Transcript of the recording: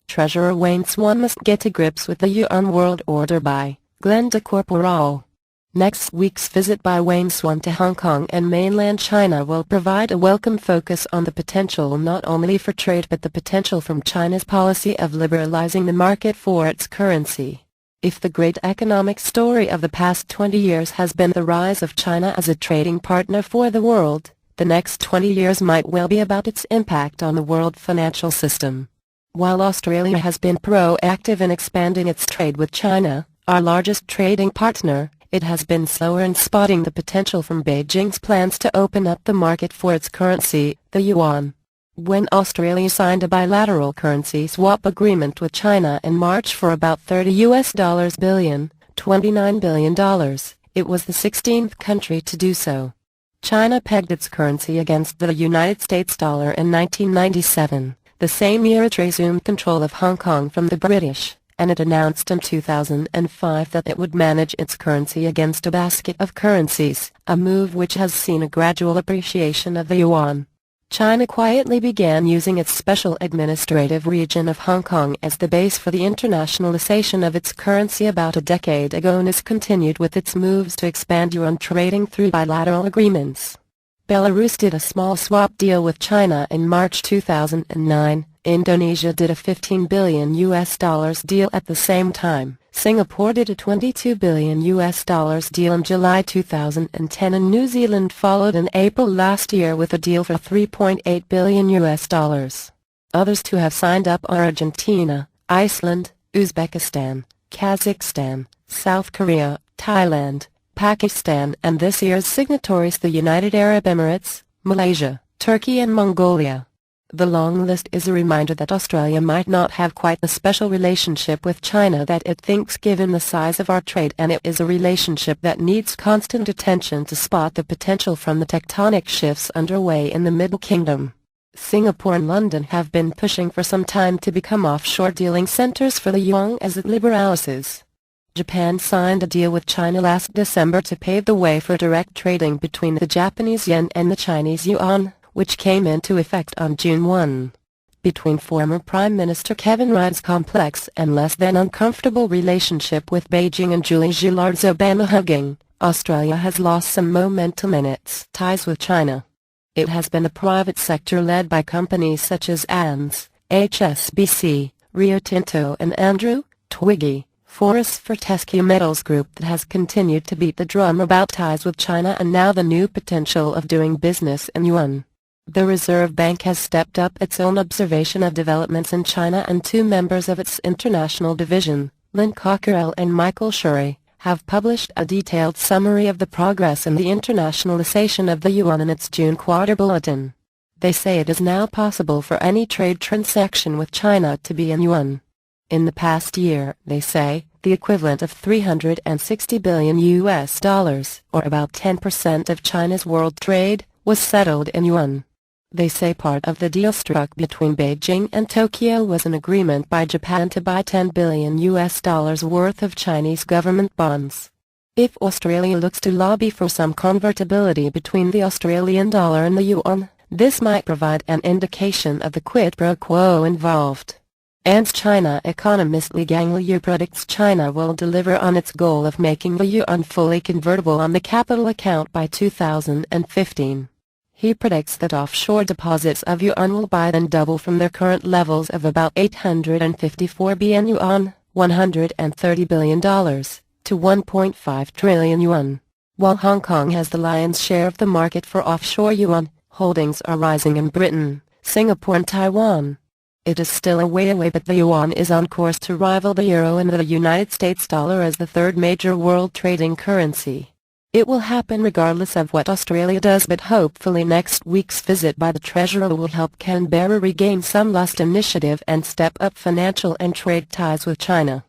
Treasurer Yuan must get to grips with the Yuan world order by Glenda Corporal. Next week's visit by Yuan to Hong Kong and mainland China will provide a welcome focus on the potential not only for trade but the potential from China's policy of liberalizing the market for its currency. If the great economic story of the past 20 years has been the rise of China as a trading partner for the world, the next 20 years might well be about its impact on the world financial system. While Australia has been proactive in expanding its trade with China, our largest trading partner, it has been slower in spotting the potential from Beijing's plans to open up the market for its currency, the yuan. When Australia signed a bilateral currency swap agreement with China in March for about $30 billion, $29 billion, it was the 16th country to do so. China pegged its currency against the United States dollar in 1997, the same year it resumed control of Hong Kong from the British, and it announced in 2005 that it would manage its currency against a basket of currencies, a move which has seen a gradual appreciation of the yuan. China quietly began using its special administrative region of Hong Kong as the base for the internationalization of its currency about a decade ago and has continued with its moves to expand yuan trading through bilateral agreements. Belarus did a small swap deal with China in March 2009. Indonesia did a $15 billion deal at the same time. Singapore did a $22 billion deal in July 2010 and New Zealand followed in April last year with a deal for $3.8 billion. Others to have signed up are Argentina, Iceland, Uzbekistan, Kazakhstan, South Korea, Thailand, Pakistan and this year's signatories the United Arab Emirates, Malaysia, Turkey and Mongolia. The long list is a reminder that Australia might not have quite the special relationship with China that it thinks given the size of our trade, and it is a relationship that needs constant attention to spot the potential from the tectonic shifts underway in the Middle Kingdom. Singapore and London have been pushing for some time to become offshore dealing centers for the yuan as it liberalizes. Japan signed a deal with China last December to pave the way for direct trading between the Japanese yen and the Chinese yuan, which came into effect on June 1. Between former Prime Minister Kevin Rudd's complex and less than uncomfortable relationship with Beijing and Julie Gillard's Obama hugging, Australia has lost some momentum in its ties with China. It has been a private sector led by companies such as ANZ, HSBC, Rio Tinto and Andrew Twiggy, Forest Fortescue Metals Group that has continued to beat the drum about ties with China and now the new potential of doing business in yuan. The Reserve Bank has stepped up its own observation of developments in China and two members of its international division, Lynn Cockerell and Michael Shurey, have published a detailed summary of the progress in the internationalization of the yuan in its June quarter bulletin. They say it is now possible for any trade transaction with China to be in yuan. In the past year, they say, the equivalent of $360 billion or about 10% of China's world trade, was settled in yuan. They say part of the deal struck between Beijing and Tokyo was an agreement by Japan to buy $10 billion worth of Chinese government bonds. If Australia looks to lobby for some convertibility between the Australian dollar and the yuan, this might provide an indication of the quid pro quo involved. And China economist Li Gangliu predicts China will deliver on its goal of making the yuan fully convertible on the capital account by 2015. He predicts that offshore deposits of yuan will by then double from their current levels of about 854 billion yuan, $130 billion, to 1.5 trillion yuan. While Hong Kong has the lion's share of the market for offshore yuan, holdings are rising in Britain, Singapore and Taiwan. It is still a way away, but the yuan is on course to rival the euro and the United States dollar as the third major world trading currency. It will happen regardless of what Australia does, but hopefully next week's visit by the Treasurer will help Canberra regain some lost initiative and step up financial and trade ties with China.